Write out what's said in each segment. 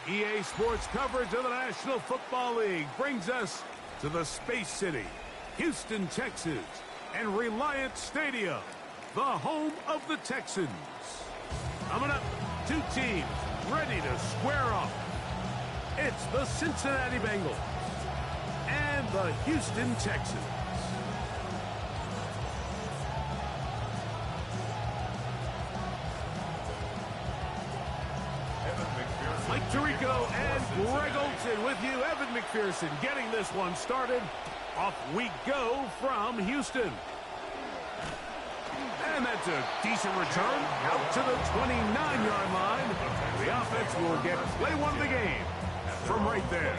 EA Sports coverage of the National Football League brings us to the Space City, Houston, Texas, and Reliant Stadium, the home of the Texans. Coming up, two teams ready to square off. It's the Cincinnati Bengals and the Houston Texans. Mike Tirico and Greg Olson with you. Evan McPherson getting this one started. Off we go from Houston. And that's a decent return out to the 29-yard line. The offense will get play one of the game from right there.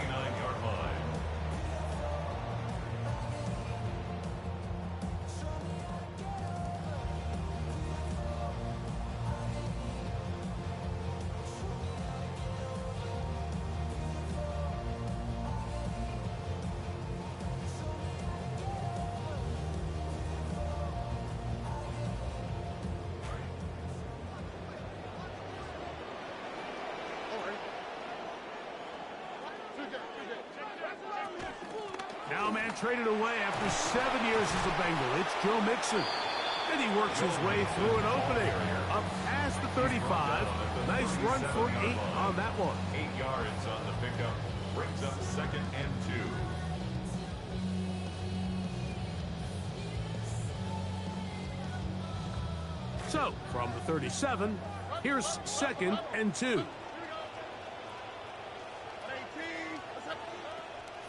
Now man traded away after 7 years as a Bengal. It's Joe Mixon. And he works his way through an opening. Up past the 35. Nice run for 8 on that one. 8 yards on the pickup. Brings up 2nd and 2. So, from the 37, here's 2nd and 2.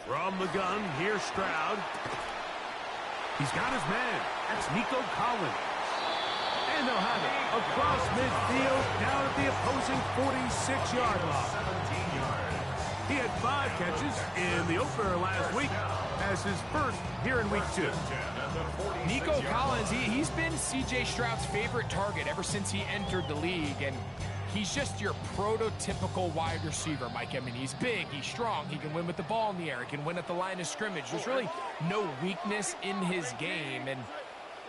From the gun, here's Stroud. He's got his man. That's Nico Collins. And they'll have it across midfield down at the opposing 46-yard line. 17 yards. He had 5 catches in the opener last week as his first here in week 2. Nico Collins, he's been C.J. Stroud's favorite target ever since he entered the league, and he's just your prototypical wide receiver, Mike. I mean, he's big, he's strong, he can win with the ball in the air, he can win at the line of scrimmage. There's really no weakness in his game, and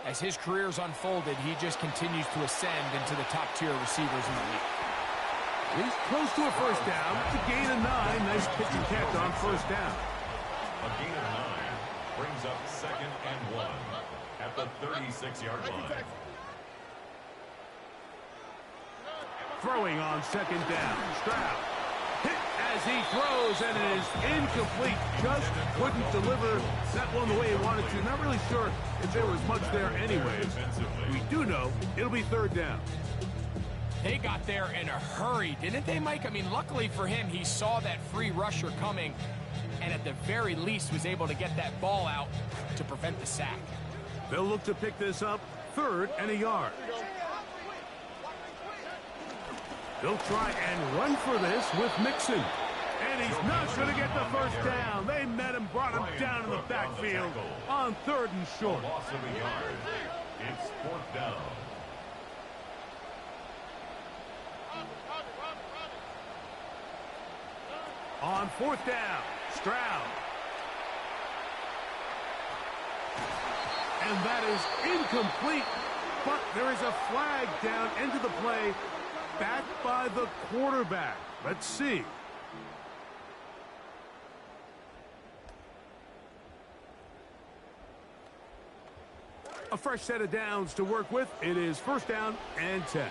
as his career's unfolded, he just continues to ascend into the top-tier receivers in the league. He's close to a first down. It's a gain of 9. Nice pitch and catch on first down. A gain of 9 brings up 2nd and 1 at the 36-yard line. Throwing on 2nd down. Stroud hit as he throws, and it is incomplete. Just couldn't deliver that one the way he wanted to. Not really sure if there was much there anyways. We do know it'll be 3rd down. They got there in a hurry, didn't they, Mike? I mean, luckily for him, he saw that free rusher coming, and at the very least was able to get that ball out to prevent the sack. They'll look to pick this up 3rd and a yard. They'll try and run for this with Mixon. And he's not going to get the first down. They met him, brought him down in the backfield on 3rd and short. Loss of a yard. It's 4th down. On 4th down, Stroud. And that is incomplete. But there is a flag down into the play, backed by the quarterback. Let's see. A fresh set of downs to work with. It is 1st down and 10.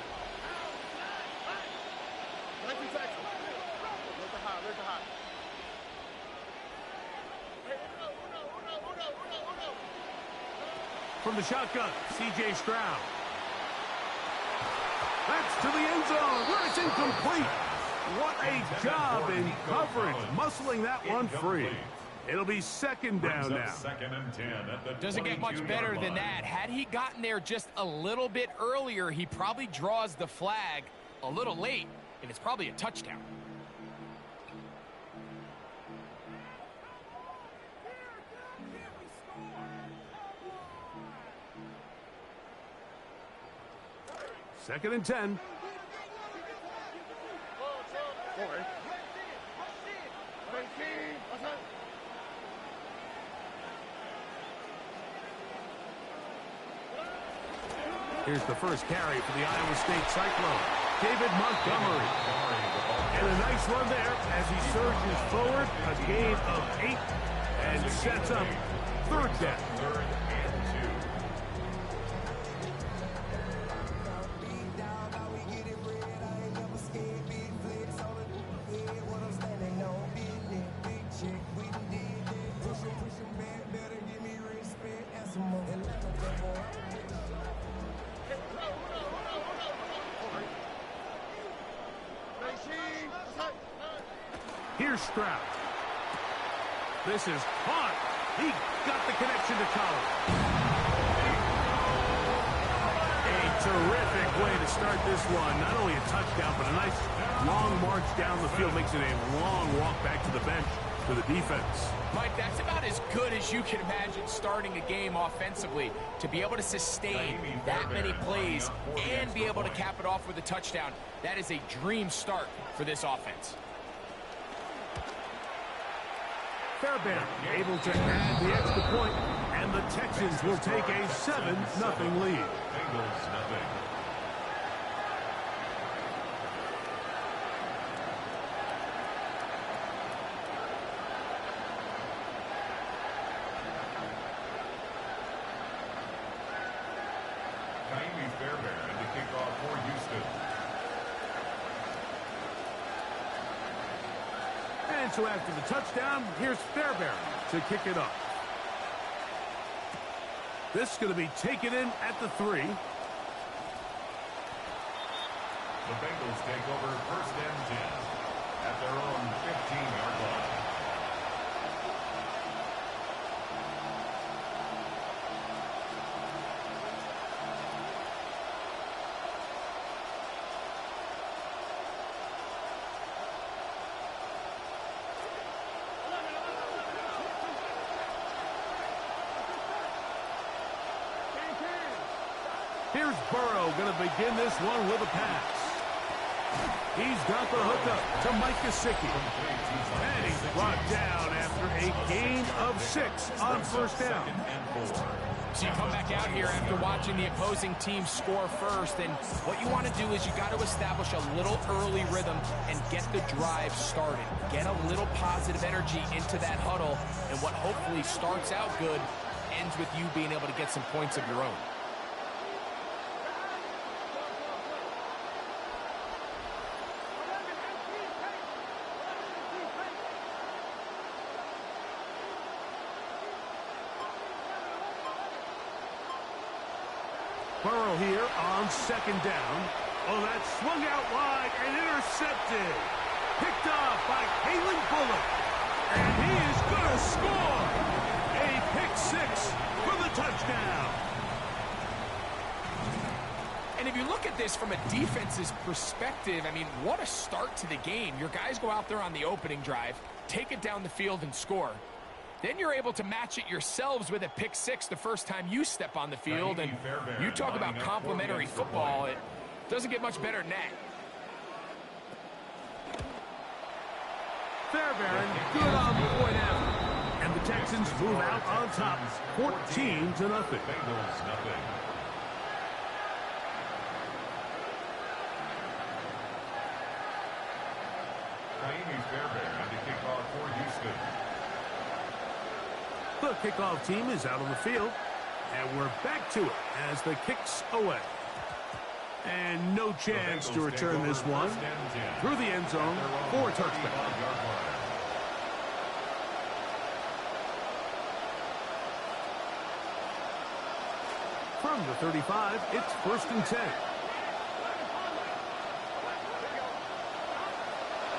From the shotgun, C.J. Stroud. That's to the end zone where it's incomplete. What a job in coverage, muscling that one free. It'll be 2nd down now. 2nd and 10 at the Doesn't get much better than that. Had he gotten there just a little bit earlier, he probably draws the flag a little late, and it's probably a touchdown. Second and 10. Here's the first carry for the Iowa State Cyclones. David Montgomery. And a nice run there as he surges forward. A gain of 8 and sets up third down. Third and 2. Here's Stroud. This is caught. He got the connection to Collins. A terrific way to start this one. Not only a touchdown, but a nice long march down the field. Makes it a long walk back to the bench for the defense. Mike, that's about as good as you can imagine starting a game offensively. To be able to sustain that many plays and be able to cap it off with a touchdown, that is a dream start for this offense. Fairbairn able to add the extra point, and the Texans will take a 7-0 lead. Bengals nothing. Fairbairn to kick off for Houston. And so after the touchdown, here's Fairbairn to kick it off. This is going to be taken in at the 3. The Bengals take over first and 10 at their own 15-yard line. Here's Burrow going to begin this one with a pass. He's got the hookup to Mike Gesicki. And he's brought down after a gain of 6 on first down. So you come back out here after watching the opposing team score first, and what you want to do is you got to establish a little early rhythm and get the drive started. Get a little positive energy into that huddle, and what hopefully starts out good ends with you being able to get some points of your own. Burrow here on second down. Oh, that swung out wide and intercepted. Picked off by Kalen Bullock. And he is going to score. A pick 6 for the touchdown. And if you look at this from a defense's perspective, I mean, what a start to the game. Your guys go out there on the opening drive, take it down the field and score. Then you're able to match it yourselves with a pick 6 the first time you step on the field. And you talk about complimentary football. It doesn't get much better than that. Fairbairn, good on the point out. And the Texans move out on top, 14-0. Bengals nothing. Fairbairn to kick off for Houston. The kickoff team is out on the field, and we're back to it as the kick's away. And no chance to return this one through the end zone for a touchdown. From the 35, it's 1st and 10.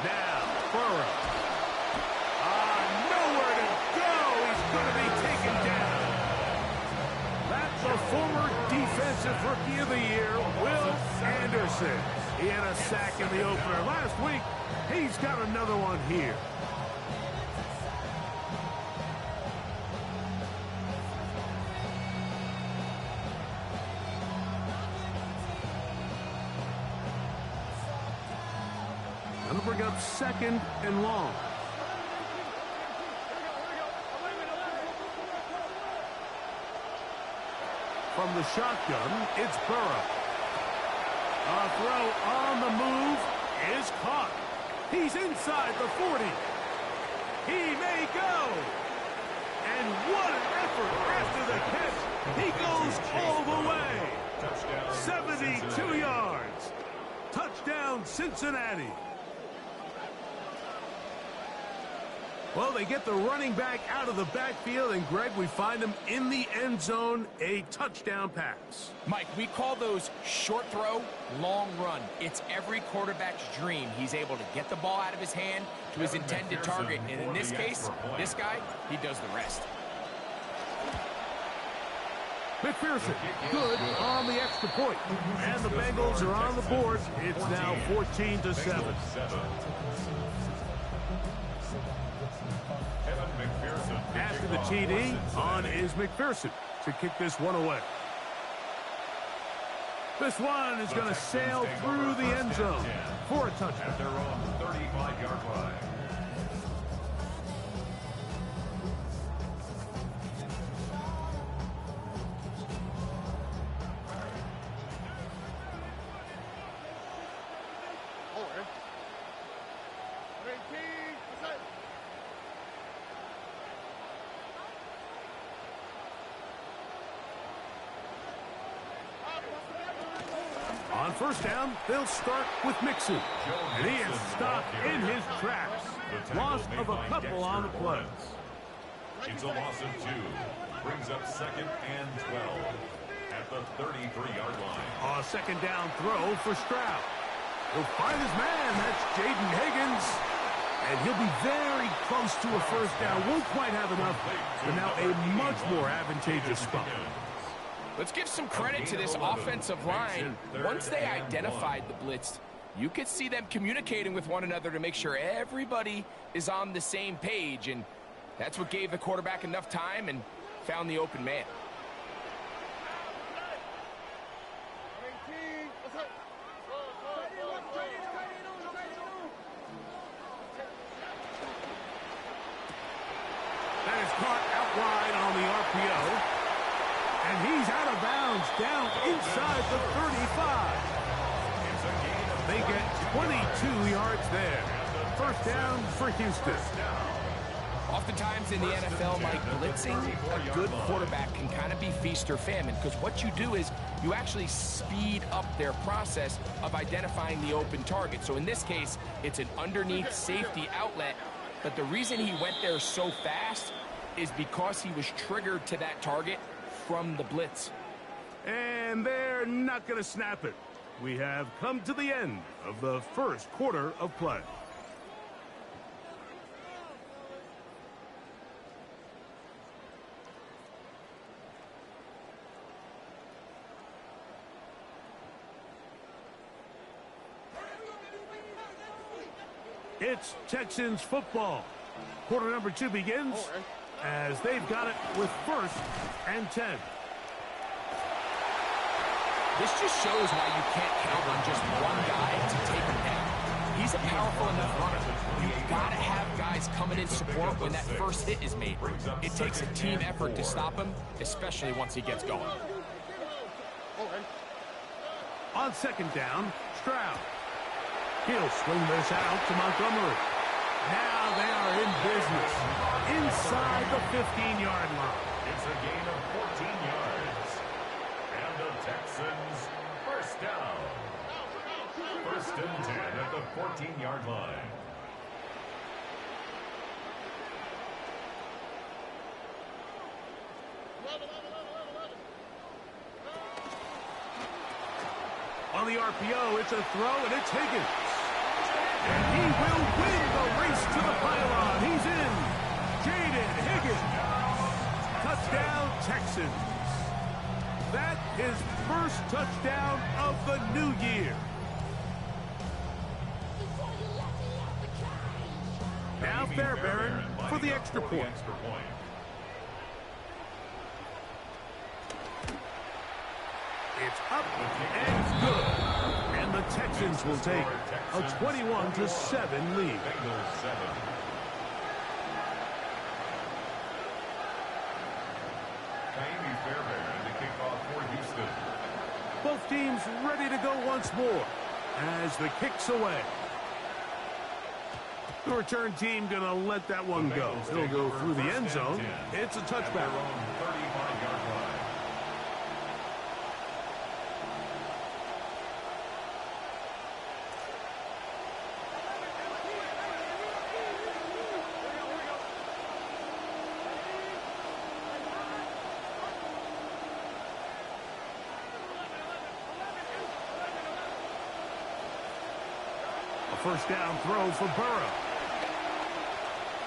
Now, Burrow. Nowhere to go. He's going to be taken down. That's the former Defensive Rookie of the Year, Will Anderson. He had a sack in the opener last week. He's got another one here. Going to bring up 2nd and long. From the shotgun, it's Burrow. A throw on the move is caught. He's inside the 40. He may go. And what an effort after the catch. He goes all the way. 72 yards. Touchdown, Cincinnati. Well, they get the running back out of the backfield, and Greg, we find him in the end zone, a touchdown pass. Mike, we call those short throw, long run. It's every quarterback's dream. He's able to get the ball out of his hand to his intended target, and in this case, this guy, he does the rest. McPherson, good on the extra point. And the Bengals are on the board. It's now 14-7. After the TD, on is McPherson to kick this one away. This one is going to sail through the end zone for a touchdown. At their own 35-yard line. On first down, they'll start with Mixon. And he is stopped in his tracks. Loss of a couple on the play. It's a loss of 2. Brings up 2nd and 12 at the 33-yard line. A second down throw for Stroud. He'll find his man. That's Jaden Higgins. And he'll be very close to a first down. Won't quite have enough, but now a much more advantageous spot. Let's give some credit to this offensive line. Once they identified the blitz, you could see them communicating with one another to make sure everybody is on the same page, and that's what gave the quarterback enough time and found the open man. That is caught out wide on the RPO. And he's out of bounds down inside the 35. They get 22 yards there. First down for Houston. Oftentimes in the NFL, Mike, blitzing a good quarterback can kind of be feast or famine, because what you do is you actually speed up their process of identifying the open target. So in this case, it's an underneath safety outlet, but the reason he went there so fast is because he was triggered to that target from the blitz. And they're not going to snap it. We have come to the end of the first quarter of play. It's Texans football. Quarter number 2 begins as they've got it with 1st and 10. This just shows why you can't count on just one guy to take him down. He's a powerful enough runner. You've got to have guys coming in support when that first hit is made. It takes a team effort to stop him, especially once he gets going. On second down, Stroud. He'll swing this out to Montgomery. Now they are in business inside the 15-yard line. It's a gain of 14 yards. And the Texans first down. 1st and 10 at the 14-yard line. On the RPO, it's a throw, and it's Higgins. And he will win the race to the pylon. He's in. Jaden Higgins. Touchdown, Texans. That his first touchdown of the new year. Now Fairbairn for the extra point. It's up and good. And the Texans will take a 21-7 lead. Both teams ready to go once more as the kick's away. The return team going to let that one go. It'll go through the end zone. It's a touchback. A first down throw for Burrow.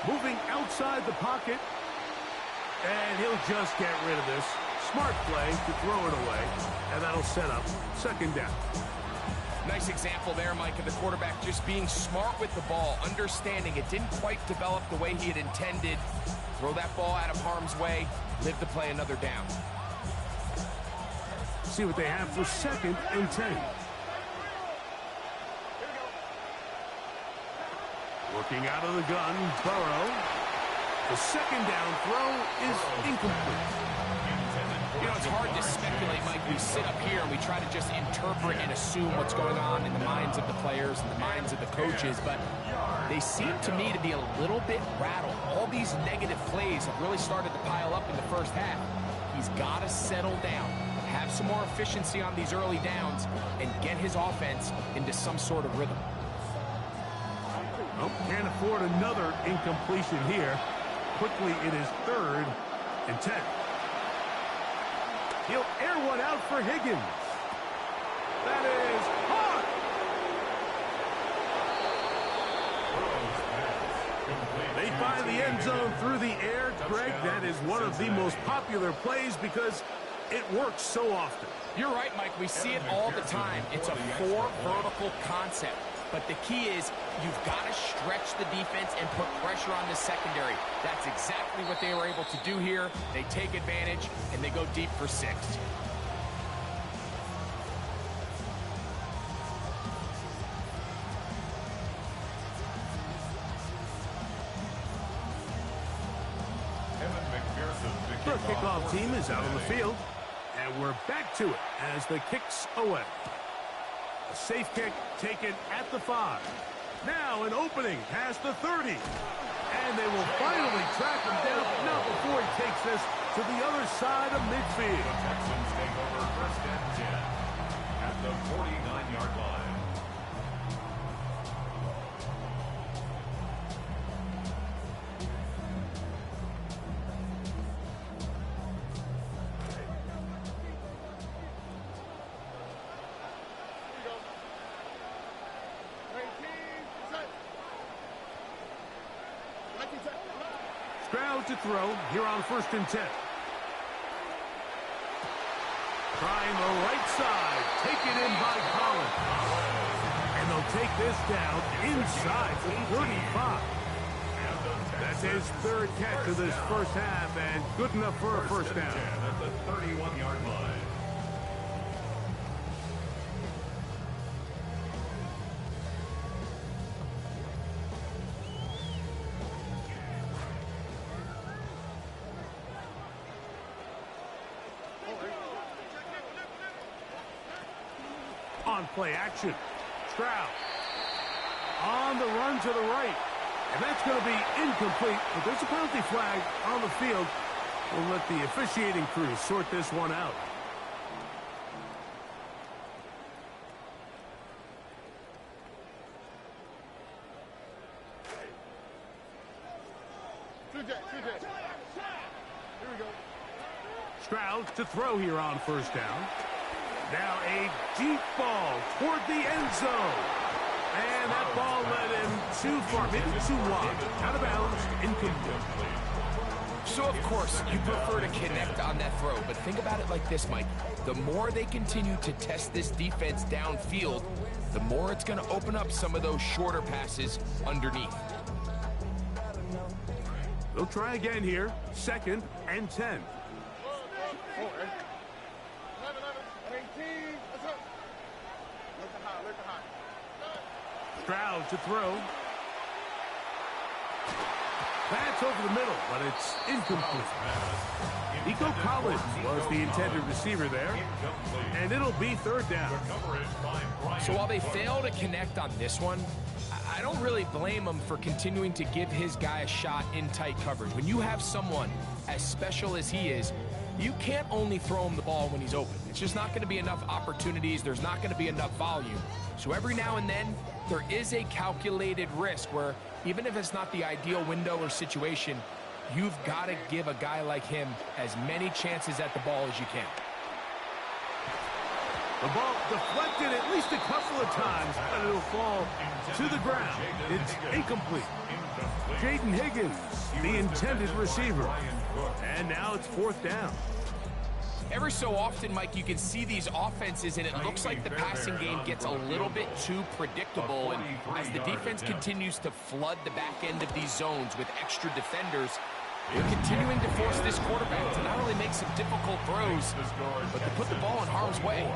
Moving outside the pocket. And he'll just get rid of this. Smart play to throw it away. And that'll set up second down. Nice example there, Mike, of the quarterback just being smart with the ball, understanding it didn't quite develop the way he had intended. Throw that ball out of harm's way, live to play another down. See what they have for second and 10. Working out of the gun, Burrow. The second down throw is incomplete. You know, it's hard to speculate, Mike. We sit up here and we try to just interpret and assume what's going on in the minds of the players and the minds of the coaches, but they seem to me to be a little bit rattled. All these negative plays have really started to pile up in the first half. He's got to settle down, have some more efficiency on these early downs, and get his offense into some sort of rhythm. Oh, can't afford another incompletion here. Quickly, it is third and 10. He'll air one out for Higgins. That is hot. They find the end zone through the air. Greg, that is one of the most popular plays because it works so often. You're right, Mike. We see it all the time. It's a four vertical concept. But the key is you've got to stretch the defense and put pressure on the secondary. That's exactly what they were able to do here. They take advantage, and they go deep for 6. The kickoff team is out on the field, and we're back to it as the kick's away. A safe kick taken at the 5. Now an opening past the 30. And they will finally track him down, but not before he takes this to the other side of midfield. The Texans take over first and 10 at the 49-yard line. Stroud to throw here on first and 10. Trying the right side. Taken in by Collins. And they'll take this down inside the 35. That's his third catch of this first half and good enough for a first down. At the 31-yard line. On play action. Stroud on the run to the right. And that's going to be incomplete, but there's a penalty flag on the field. We'll let the officiating crew sort this one out. Stroud to throw here on first down. Now a deep ball toward the end zone. And that ball led him too far, maybe too wide. Out of bounds, incomplete. So, of course, you prefer to connect on that throw, but think about it like this, Mike. The more they continue to test this defense downfield, the more it's going to open up some of those shorter passes underneath. They'll try again here. Second and 10. Stroud to throw. That's over the middle, but it's incomplete. Nico Collins was the intended receiver there, and it'll be third down. So while they fail to connect on this one, I don't really blame him for continuing to give his guy a shot in tight coverage. When you have someone as special as he is, you can't only throw him the ball when he's open. It's just not going to be enough opportunities. There's not going to be enough volume. So every now and then, there is a calculated risk where even if it's not the ideal window or situation, you've got to give a guy like him as many chances at the ball as you can. The ball deflected at least a couple of times, but it'll fall to the ground. It's incomplete. Jaden Higgins, the intended receiver. And now it's fourth down. Every so often, Mike, you can see these offenses, and it looks like the passing game gets a little bit too predictable. And as the defense continues to flood the back end of these zones with extra defenders, they're continuing to force this quarterback to not only make some difficult throws, but to put the ball in harm's way.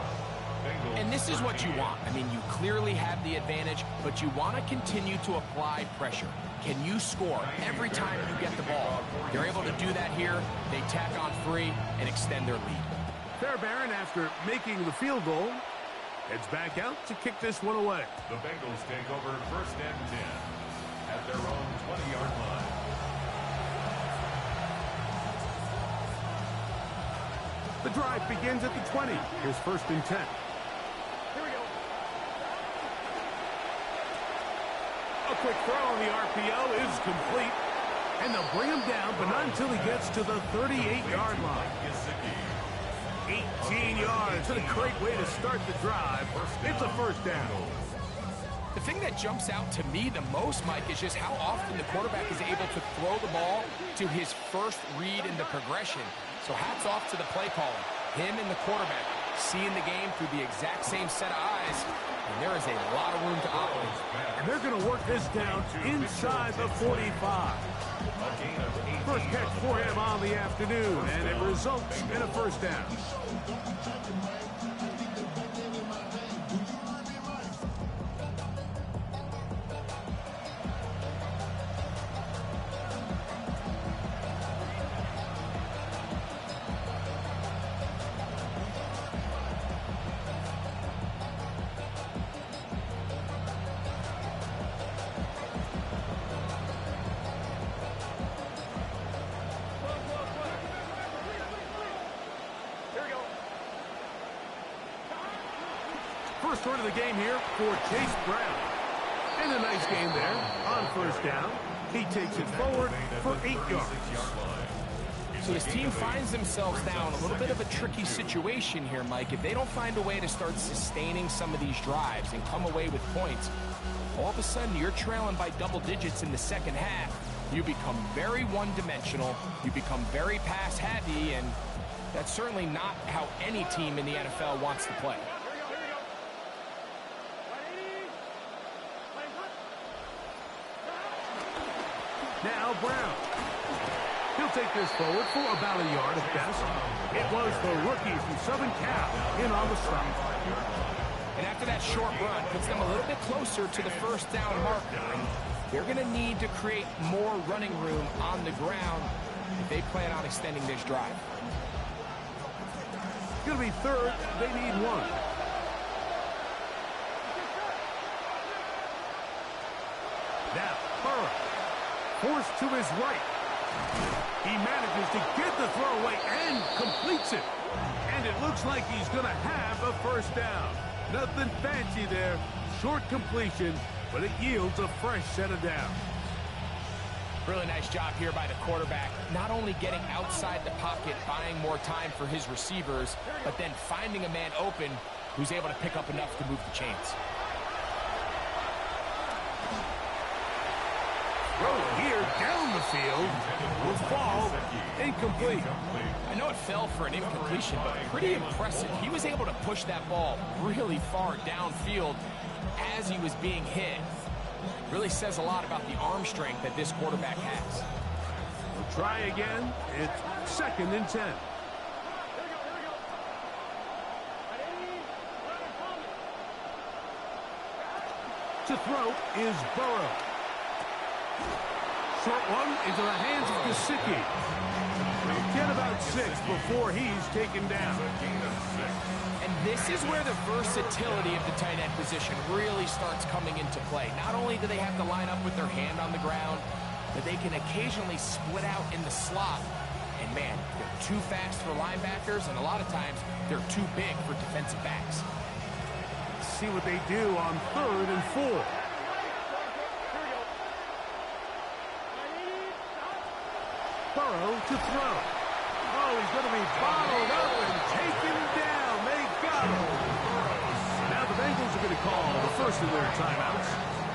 And this is what you want. I mean, you clearly have the advantage, but you want to continue to apply pressure. Can you score every time you get the ball? They're able to do that here. They tack on 3 and extend their lead. Fairbairn, after making the field goal, heads back out to kick this one away. The Bengals take over first and 10 at their own 20-yard line. The drive begins at the 20. Here's first and 10. A quick throw on the RPO is complete. And they'll bring him down, but not until he gets to the 38-yard line. 18 yards. And a great way to start the drive. It's a first down. The thing that jumps out to me the most, Mike, is just how often the quarterback is able to throw the ball to his first read in the progression. So hats off to the play caller. Him and the quarterback seeing the game through the exact same set of eyes, and there is a lot of room to operate. And they're going to work this down inside the 45. First catch for him on the afternoon, and it results in a first down. First run of the game here for Chase Brown. And a nice game there on first down. He takes it forward for 8 yards. So this team finds themselves now in a little bit of a tricky situation here, Mike. If they don't find a way to start sustaining some of these drives and come away with points, all of a sudden you're trailing by double digits in the second half. You become very one-dimensional. You become very pass-heavy, and that's certainly not how any team in the NFL wants to play. Now Brown. He'll take this forward for about a yard at best. It was the rookie from Southern Cal in on the stop. And after that short run, puts them a little bit closer to the first down marker. And they're going to need to create more running room on the ground if they plan on extending this drive. It's going to be third. They need 1. Now, Burrow. Forced to his right. He manages to get the throw away and completes it. And it looks like he's going to have a first down. Nothing fancy there. Short completion, but it yields a fresh set of downs. Really nice job here by the quarterback. Not only getting outside the pocket, buying more time for his receivers, but then finding a man open who's able to pick up enough to move the chains. Throw here down the field will fall incomplete. I know it fell for an incompletion, but pretty impressive. He was able to push that ball really far downfield as he was being hit. Really says a lot about the arm strength that this quarterback has. We'll try again. It's second and 10. To throw is Burrow. short one into the hands of Gesicki. He'll get about 6 before he's taken down. And this is where the versatility of the tight end position really starts coming into play. Not only do they have to line up with their hand on the ground, but they can occasionally split out in the slot. And man, they're too fast for linebackers, and a lot of times they're too big for defensive backs. Let's see what they do on 3rd and 4. Burrow to throw. Oh, he's going to be bottled up and taken down. They got him. Now the Bengals are going to call the first of their timeouts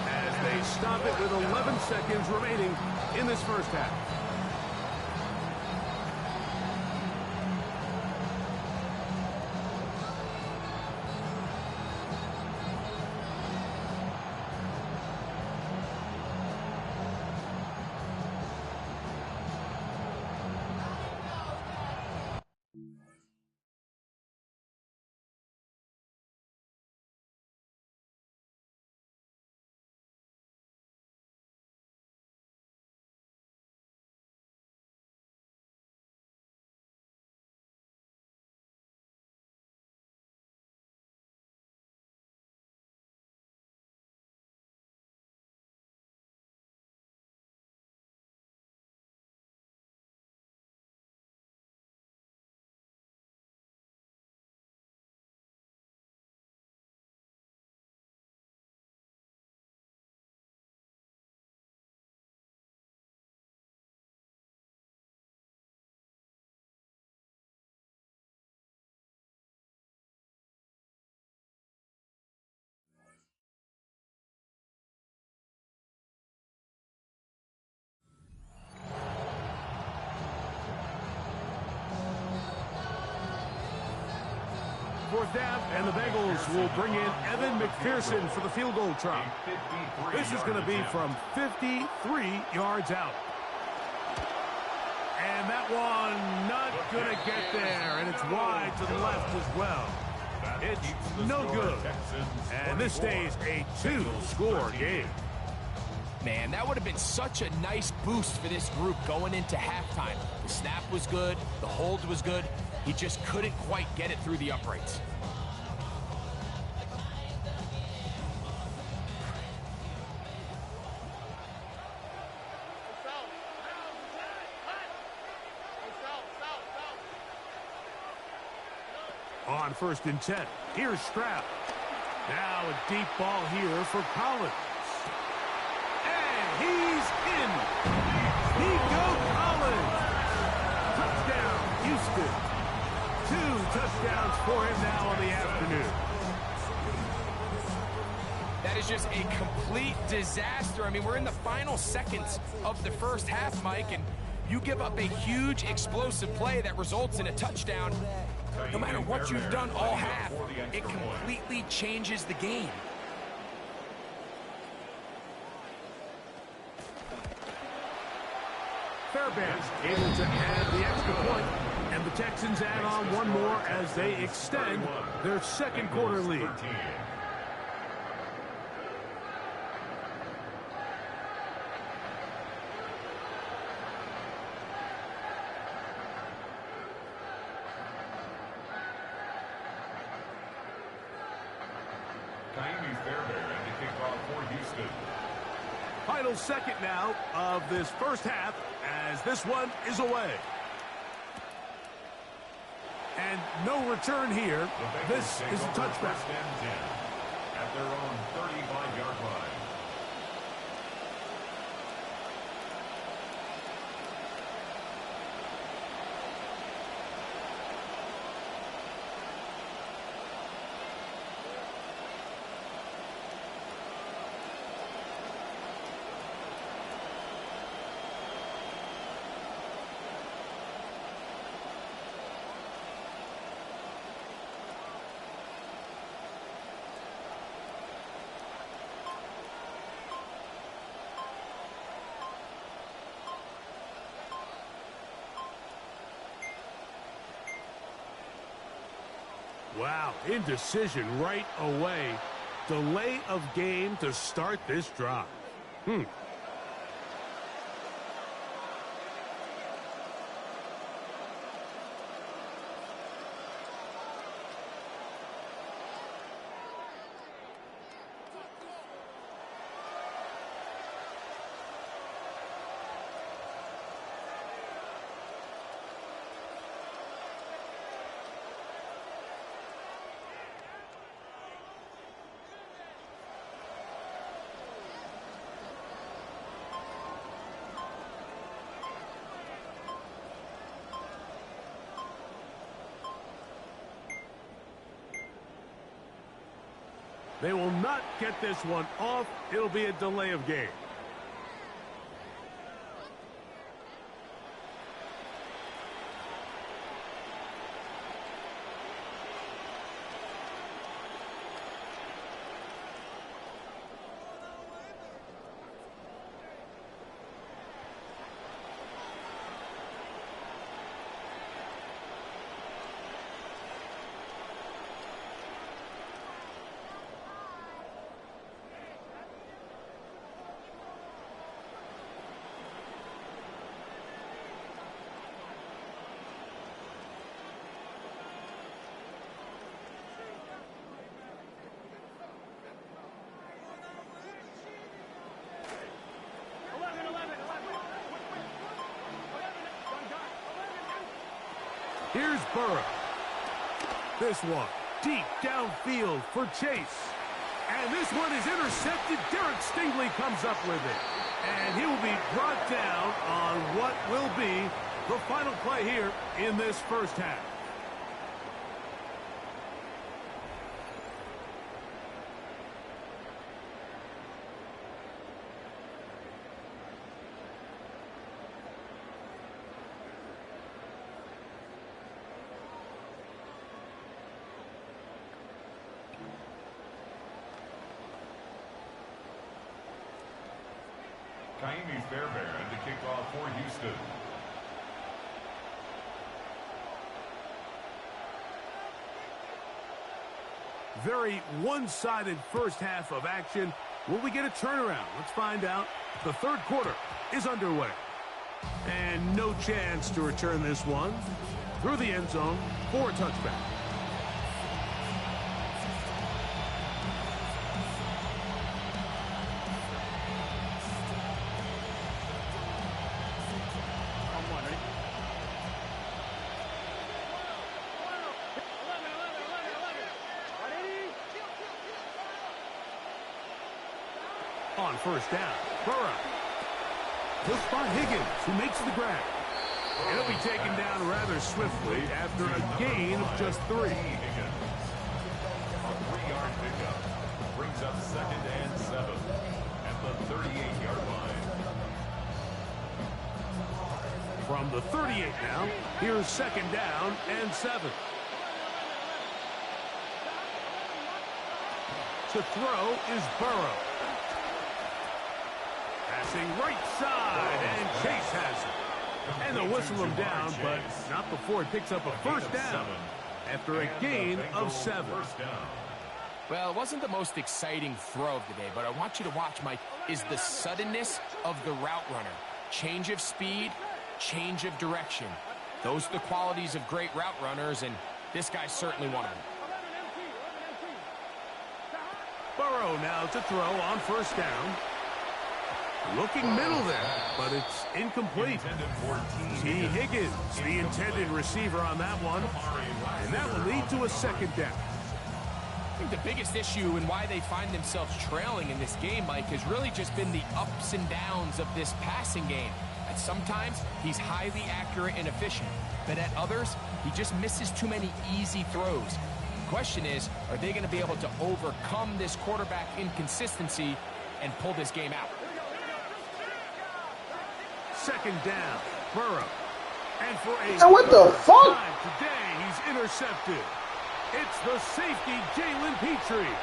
as they stop it with 11 seconds remaining in this first half. Fourth down, and the Bengals will bring in Evan McPherson for the field goal try. This is going to be from 53 yards out. And that one not going to get there, and it's wide to the left as well. It's no good. And this stays a 2-score game. Man, that would have been such a nice boost for this group going into halftime. The snap was good. The hold was good. He just couldn't quite get it through the uprights. On 1st and 10, here's Stroud. Now a deep ball here for Collins. And he's in. Nico Collins. Touchdown, Houston. 2 touchdowns for him now on the afternoon. That is just a complete disaster. I mean, we're in the final seconds of the first half, Mike, and you give up a huge explosive play that results in a touchdown. No matter what you've done all half, it completely changes the game. Fairbanks able to add the extra point, and the Texans add on one more as they extend their second quarter lead. Final second now of this first half as this one is away. And no return here. This is a touchback. At their own 35-yard line. Wow, indecision right away. Delay of game to start this drive. They will not get this one off. It'll be a delay of game. Here's Burrow. This one deep downfield for Chase. And this one is intercepted. Derek Stingley comes up with it. And he will be brought down on what will be the final play here in this first half. Kaimi Fairbairn to kick off for Houston. Very one-sided first half of action. Will we get a turnaround? Let's find out. The third quarter is underway. And no chance to return this one through the end zone for a touchback. On first down, Burrow. He'll spot Higgins, who makes the grab. He'll be taken down rather swiftly after a gain of just 3. Higgins. A 3-yard pickup brings up 2nd and 7 at the 38-yard line. From the 38 now, here's 2nd down and 7. To throw is Burrow. Passing right side, and Chase has it. And they'll whistle him down, but not before it picks up a first down after a gain of 7. Well, it wasn't the most exciting throw of the day, but I want you to watch, Mike, is the suddenness of the route runner. Change of speed, change of direction. Those are the qualities of great route runners, and this guy's certainly one of them. Burrow now to throw on first down. Looking middle there, but it's incomplete. T. Higgins, the intended receiver on that one. And that will lead to a 2nd down. I think the biggest issue and why they find themselves trailing in this game, Mike, has really just been the ups and downs of this passing game. At sometimes, he's highly accurate and efficient, but at others, he just misses too many easy throws. The question is, are they going to be able to overcome this quarterback inconsistency and pull this game out? 2nd down, Burrow. And for a what the fuck? time today, he's intercepted. It's the safety, Jalen Petrie.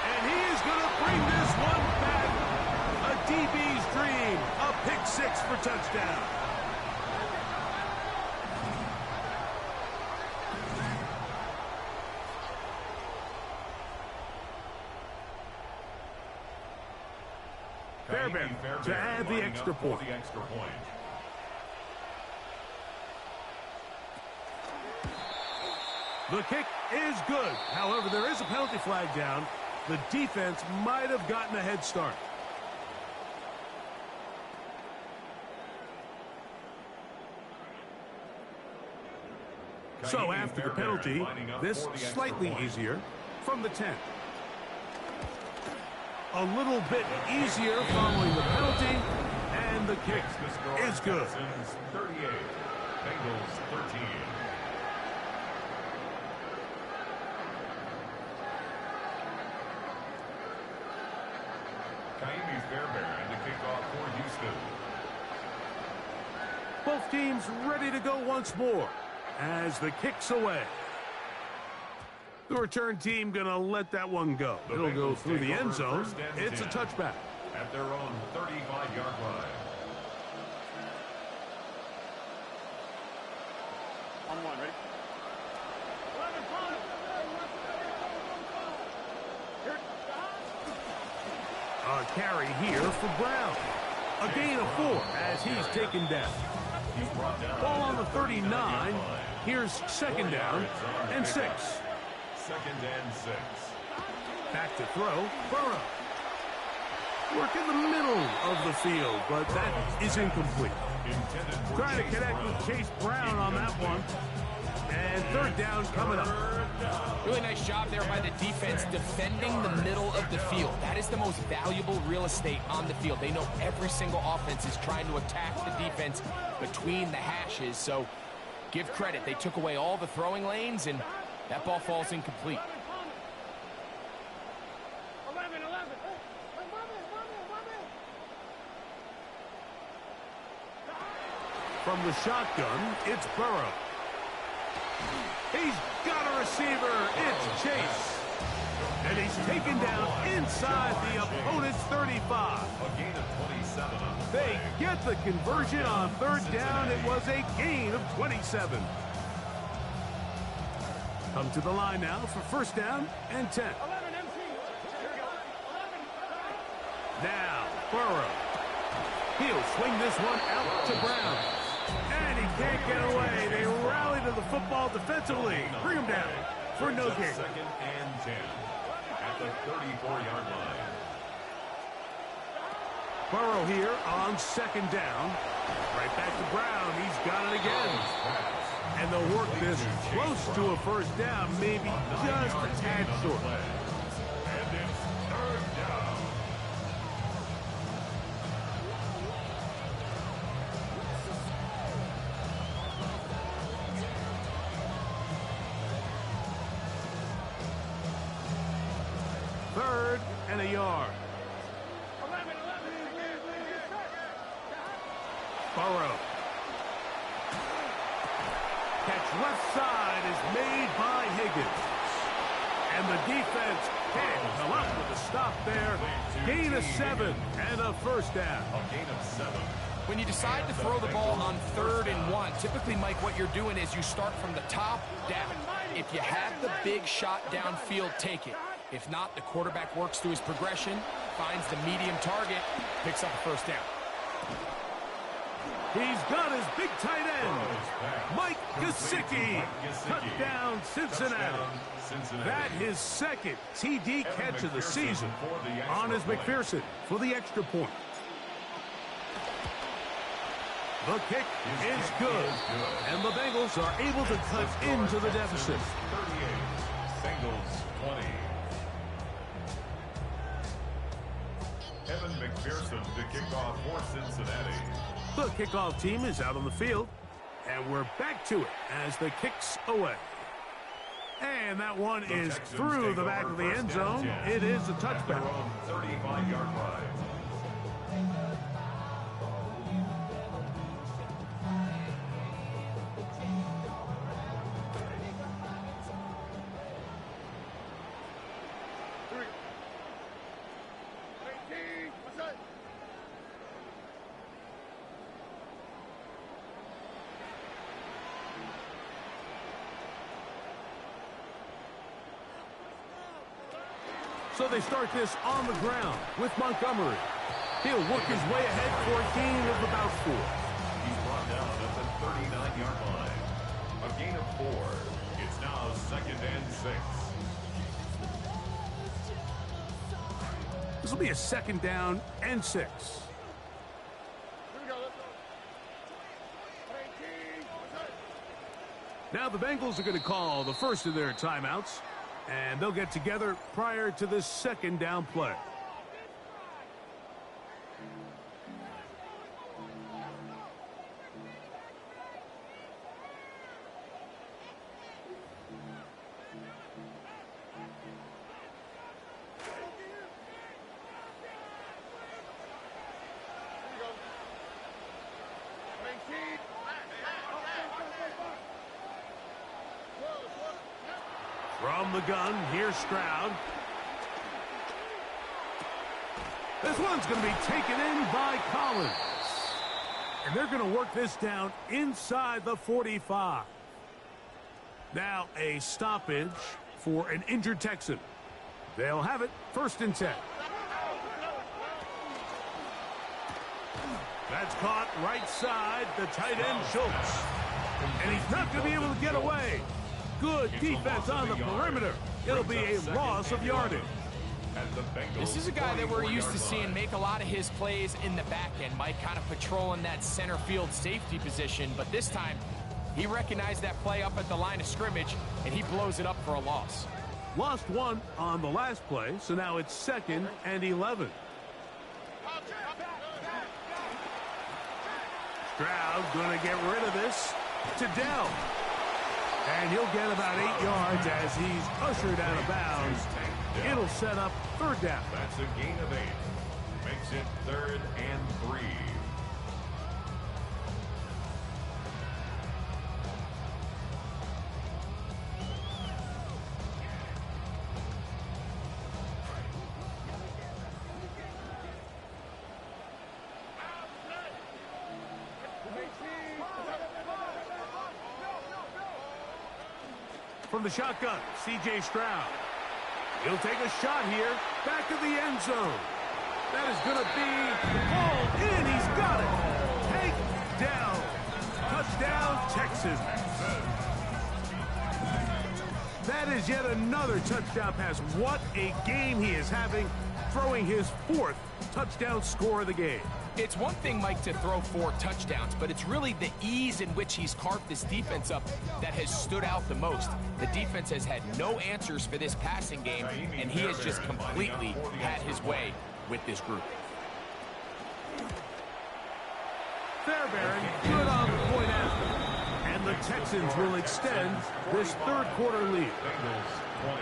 And he is going to bring this one back. A DB's dream. A pick-6 for touchdown. Fairbairn to add the extra point. The kick is good. However, there is a penalty flag down. The defense might have gotten a head start. So after the penalty, this slightly easier from the 10. A little bit easier following the penalty, and the kick is good. 38, Bengals 13. Fairbairn to kick off for Houston. Both teams ready to go once more as the kick's away. The return team going to let that one go. It'll go through the end zone. It's a touchback. At their own 35-yard line. On one, ready? A carry here for Brown. A gain of 4 as he's taken down. Ball on the 39. Here's second down and 6. Second and 6. Back to throw. Burrow. Work in the middle of the field, but that is incomplete. Trying to connect with Chase Brown on that one. And third down coming up. Really nice job there by the defense defending the middle of the field. That is the most valuable real estate on the field. They know every single offense is trying to attack the defense between the hashes. So give credit. They took away all the throwing lanes, and that ball falls incomplete. From the shotgun, it's Burrow. He's got a receiver. It's Chase. And he's taken down inside the opponent's 35. A gain of 27 on the They play. get the conversion on third down. It was a gain of 27. Come to the line now for first down and 10. Now, Burrow. He'll swing this one out to Brown. And he can't get away. They rally to the football defensively. Bring him down for no gain. Second and 10 at the 34-yard line. Burrow here on second down. Right back to Brown. He's got it again. And they'll work this close to a first down, maybe just a tad short. And it's third down. Third and a yard. Burrow. Catch left side is made by Higgins. And the defense can't come up with a stop there. Gain of 7 and a first down. A gain of 7. When you decide to throw the ball on 3rd and 1, typically, Mike, what you're doing is you start from the top down. If you have the big shot downfield, take it. If not, the quarterback works through his progression, finds the medium target, picks up a first down. He's got his big tight end, Mike Gesicki. Touchdown, Cincinnati. That his second TD catch of the season on his McPherson for the extra point. The kick is good, and the Bengals are able to cut into the deficit. 38, Bengals 20. Evan McPherson to kick off for Cincinnati. The kickoff team is out on the field, and we're back to it as the kick's away. And that one is through the back of the end zone. It is a touchback. 35-yard line. So they start this on the ground with Montgomery. He'll work his way ahead for a gain of about 4. He's brought down at the 39-yard line. A gain of 4. It's now second and 6. This will be a second down and 6. Now the Bengals are going to call the first of their timeouts, and they'll get together prior to this second down play. From the gun, here's Stroud. This one's going to be taken in by Collins. And they're going to work this down inside the 45. Now a stoppage for an injured Texan. They'll have it 1st and 10. That's caught right side, the tight end Schultz. And he's not going to be able to get away. Good defense on the perimeter. It'll be a loss of yardage. This is a guy that we're used to seeing make a lot of his plays in the back end, Mike, kind of patrolling that center field safety position. But this time, he recognized that play up at the line of scrimmage, and he blows it up for a loss. Lost one on the last play, so now it's 2nd and 11. Stroud going to get rid of this to Dell. And he'll get about 8 yards as he's ushered out of bounds. It'll set up 3rd down. That's a gain of 8. Makes it 3rd and 3. From the shotgun, C.J. Stroud. He'll take a shot here, back of the end zone. That is going to be hauled in. He's got it. Take down. Touchdown, Texans. That is yet another touchdown pass. What a game he is having, throwing his 4th touchdown score of the game. It's one thing, Mike, to throw 4 touchdowns, but it's really the ease in which he's carved this defense up that has stood out the most. The defense has had no answers for this passing game, and he has just completely had his way with this group. Fairbairn good on the point after. And the Texans will extend this 3rd quarter lead. Bengals 20.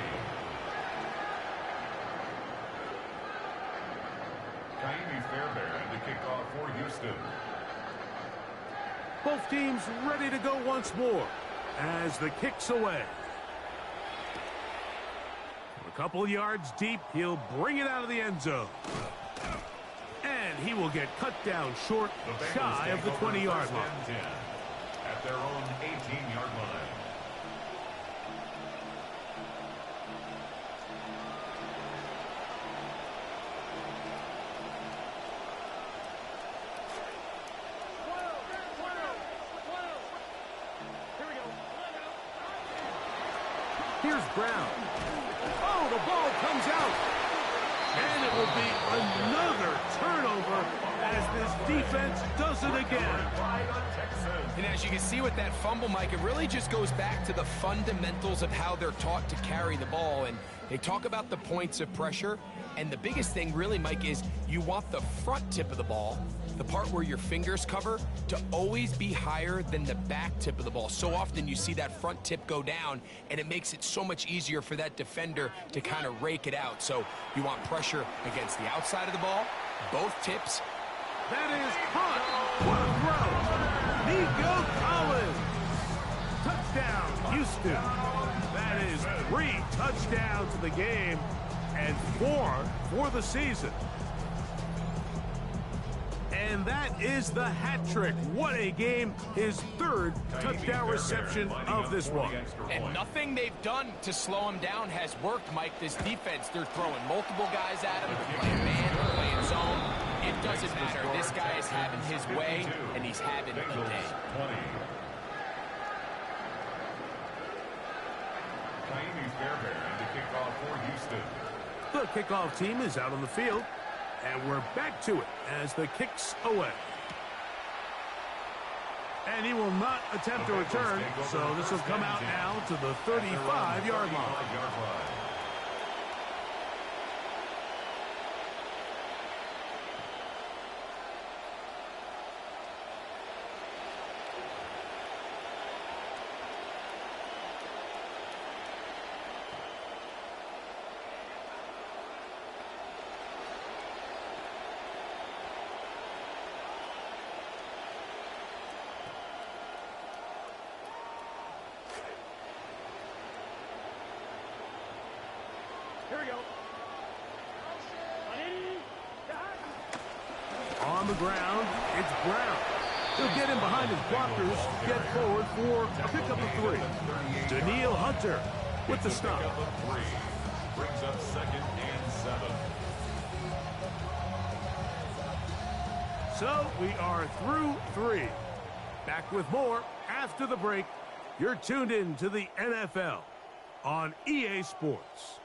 Fairbairn to kick off for Houston. Both teams ready to go once more as the kick's away. A couple yards deep, he'll bring it out of the end zone. And he will get cut down short, shy of the 20-yard line. At their own 18-yard line. Here's Brown. Oh, the ball comes out. And it will be another turnover as this defense does it again. And as you can see with that fumble, Mike, it really just goes back to the fundamentals of how they're taught to carry the ball. And they talk about the points of pressure. And the biggest thing really, Mike, is you want the front tip of the ball, the part where your fingers cover, to always be higher than the back tip of the ball. So often you see that front tip go down, and it makes it so much easier for that defender to kind of rake it out. So you want pressure against the outside of the ball, both tips. That is hot. What a throw. Nico Collins. Touchdown, Houston. That is 3 touchdowns in the game and 4 for the season. And that is the hat trick. What a game. His 3rd touchdown reception of this one. And nothing they've done to slow him down has worked, Mike. This defense, they're throwing multiple guys at him. They're playing man, they're playing zone. It doesn't matter. This guy is having his way, and he's having a day. Fairbairn to kick off for Houston. The kickoff team is out on the field. And we're back to it as the kick's away. And he will not attempt to return, so this will come out now to the 35-yard line. On the ground, it's Brown. He'll get in behind his blockers, get forward for a pickup of 3. Daniil Hunter with the stop. Brings up 2nd and 7. So we are through 3. Back with more after the break. You're tuned in to the NFL on EA Sports.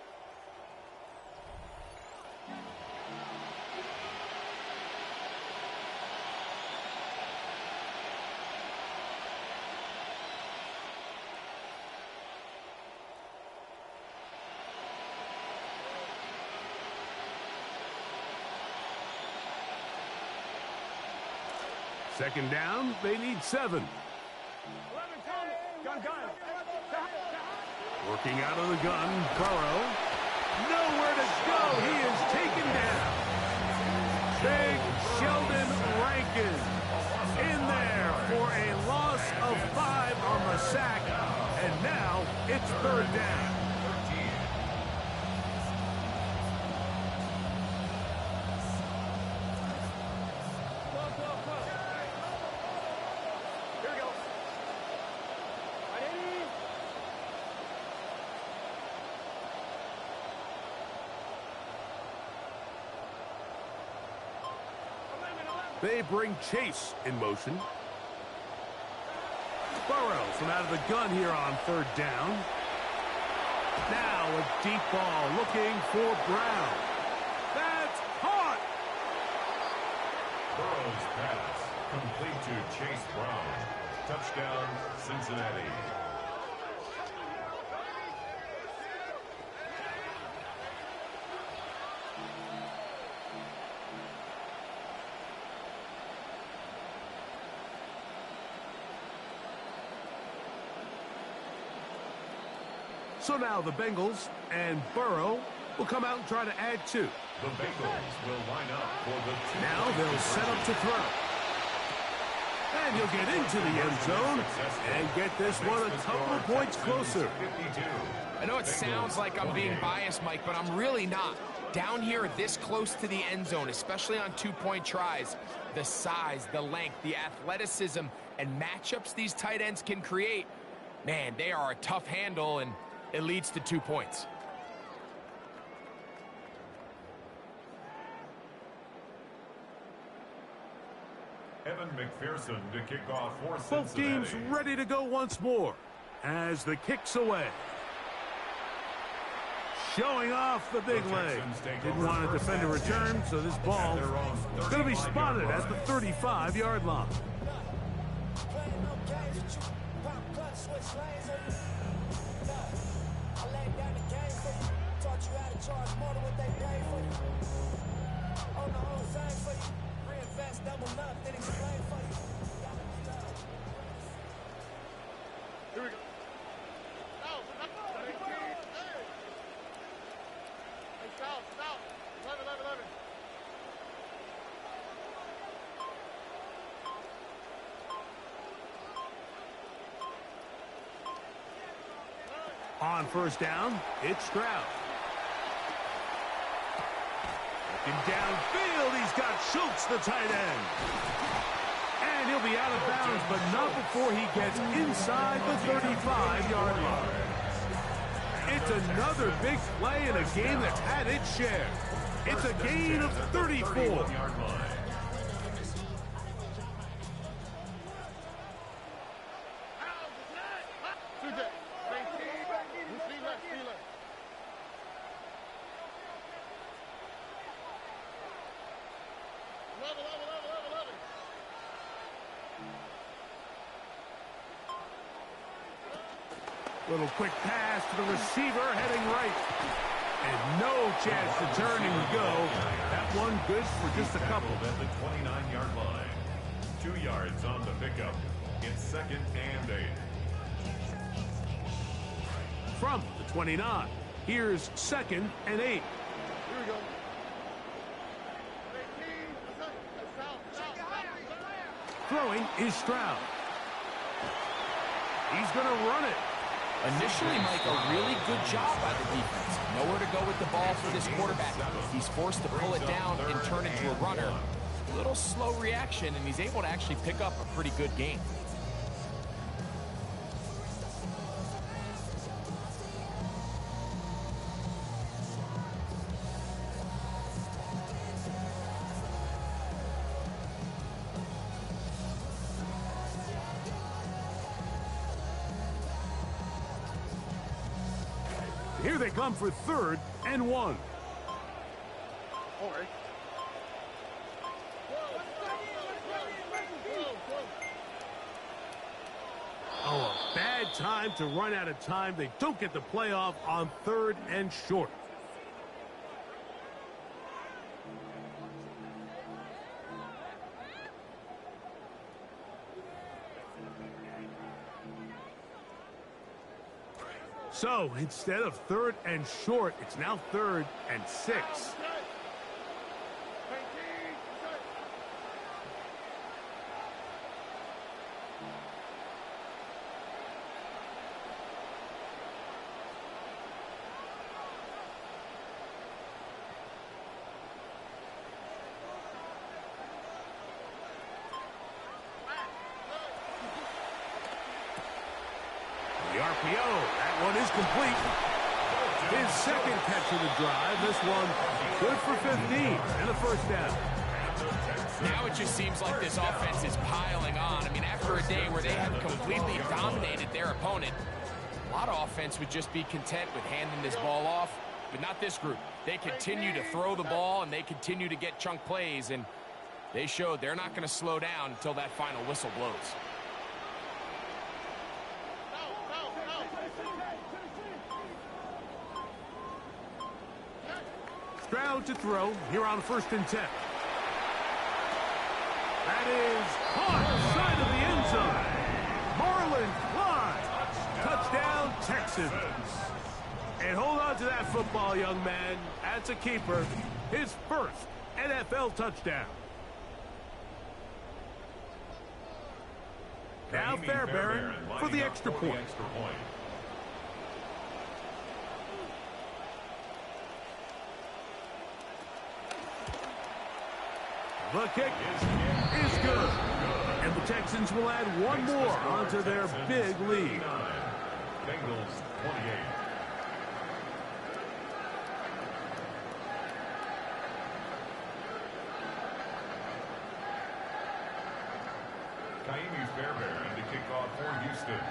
Second down, they need 7. Working out of the gun, Burrow. Nowhere to go. He is taken down. Big Sheldon Rankin in there for a loss of 5 on the sack. And now it's 3rd down. They bring Chase in motion. Burrow from out of the gun here on 3rd down. Now a deep ball looking for Brown. That's caught. Burrow's pass complete to Chase Brown. Touchdown, Cincinnati. So now the Bengals and Burrow will come out and try to add 2. The Bengals will line up for the 2. Now they'll set up to throw. And he'll get into the end zone and get this one a couple of points closer. I know it sounds like I'm being biased, Mike, but I'm really not. Down here this close to the end zone, especially on 2-point tries, the size, the length, the athleticism, and matchups these tight ends can create, man, they are a tough handle, and it leads to 2 points. Evan McPherson to kick off for Both Cincinnati. teams ready to go once more as the kick's away. Showing off the big leg. Didn't want to defend a return, so this ball is going to be spotted at the 35-yard line. Here we go. South. 11. On 1st down, it's Stroud. Looking downfield, he's got Schultz, the tight end. And he'll be out of bounds, but not before he gets inside the 35-yard line. It's another big play in a game that's had its share. It's a gain of 34. Little quick pass to the receiver heading right. And no chance to turn and go. That one good for just a couple. At the 29-yard line. 2 yards on the pickup. It's 2nd and 8. From the 29, here's 2nd and 8. Here we go. Throwing is Stroud. He's going to run it. Initially, Mike, a really good job by the defense. Nowhere to go with the ball for this quarterback. He's forced to pull it down and turn into a runner. A little slow reaction, and he's able to actually pick up a pretty good game. Here they come for 3rd and 1. All right. Oh, a bad time to run out of time. They don't get the playoff on 3rd and short. So instead of 3rd and short, it's now 3rd and 6. The RPO, that one is complete. His second catch of the drive. This one good for 15 and a first down. Now it just seems like this offense is piling on. I mean, after a day where they have completely dominated their opponent, a lot of offense would just be content with handing this ball off, but not this group. They continue to throw the ball, and they continue to get chunk plays, and they showed they're not going to slow down until that final whistle blows. Stroud to throw here on 1st and 10. That is caught side of the end zone. Marlon Clyde. Touchdown, Texans. And hold on to that football, young man. That's a keeper. His first NFL touchdown. Now Fairbairn for the extra point. The kick is good. And the Texans will add one more onto their big lead. Bengals 28. Kaimi Fairbairn to kick off for Houston.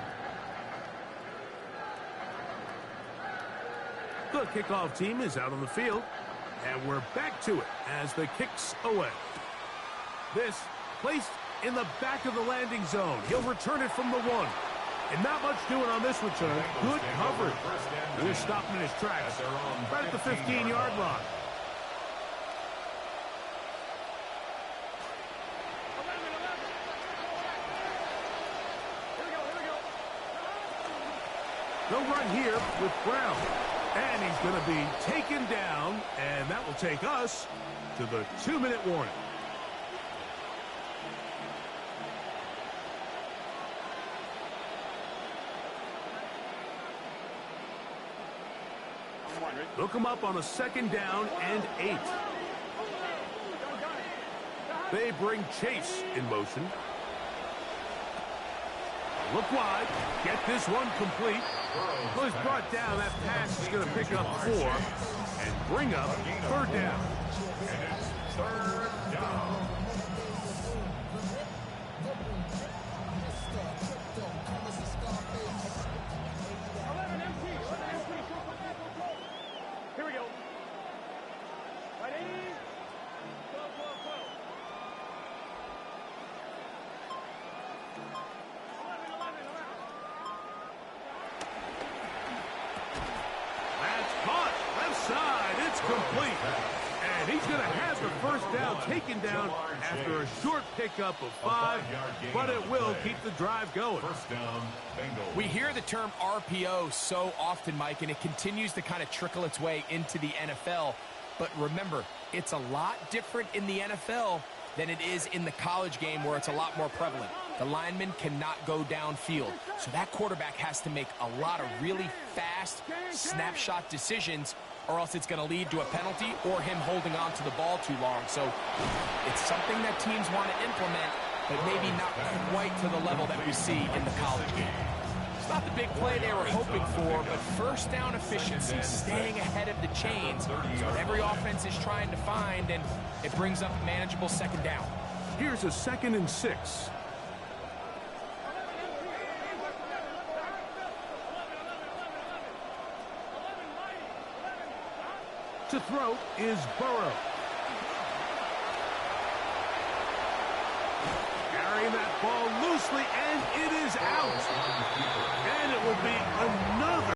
The kickoff team is out on the field. And we're back to it as the kick's away. This placed in the back of the landing zone. He'll return it from the 1. And not much doing on this return. Good coverage. He's stopping in his tracks right at the 15-yard line. They'll run here with Brown. And he's going to be taken down. And that will take us to the 2-minute warning. Look him up on a 2nd down and 8. They bring Chase in motion. Look wide. Get this one complete. Well, he's brought down. That pass is going to pick up 4 and bring up 3rd down. And it's 3rd down. Here we go. Ready? Go. That's caught. Left side. It's complete. And he's going to have the first down taken down after a short pickup of 5. But it will keep the drive going. First down, Bengals. We hear the term RPO so often, Mike, and it continues to kind of trickle its way into the NFL. But remember, it's a lot different in the NFL than it is in the college game where it's a lot more prevalent. The lineman cannot go downfield. So that quarterback has to make a lot of really fast snapshot decisions or else it's going to lead to a penalty or him holding on to the ball too long. So it's something that teams want to implement, but maybe not quite to the level that we see in the college game. It's not the big play they were hoping for, but first down efficiency, staying ahead of the chains, is what every offense is trying to find, and it brings up a manageable second down. Here's a 2nd and 6. To throw is Burrow. Carrying that ball loosely, and it is out. And it will be another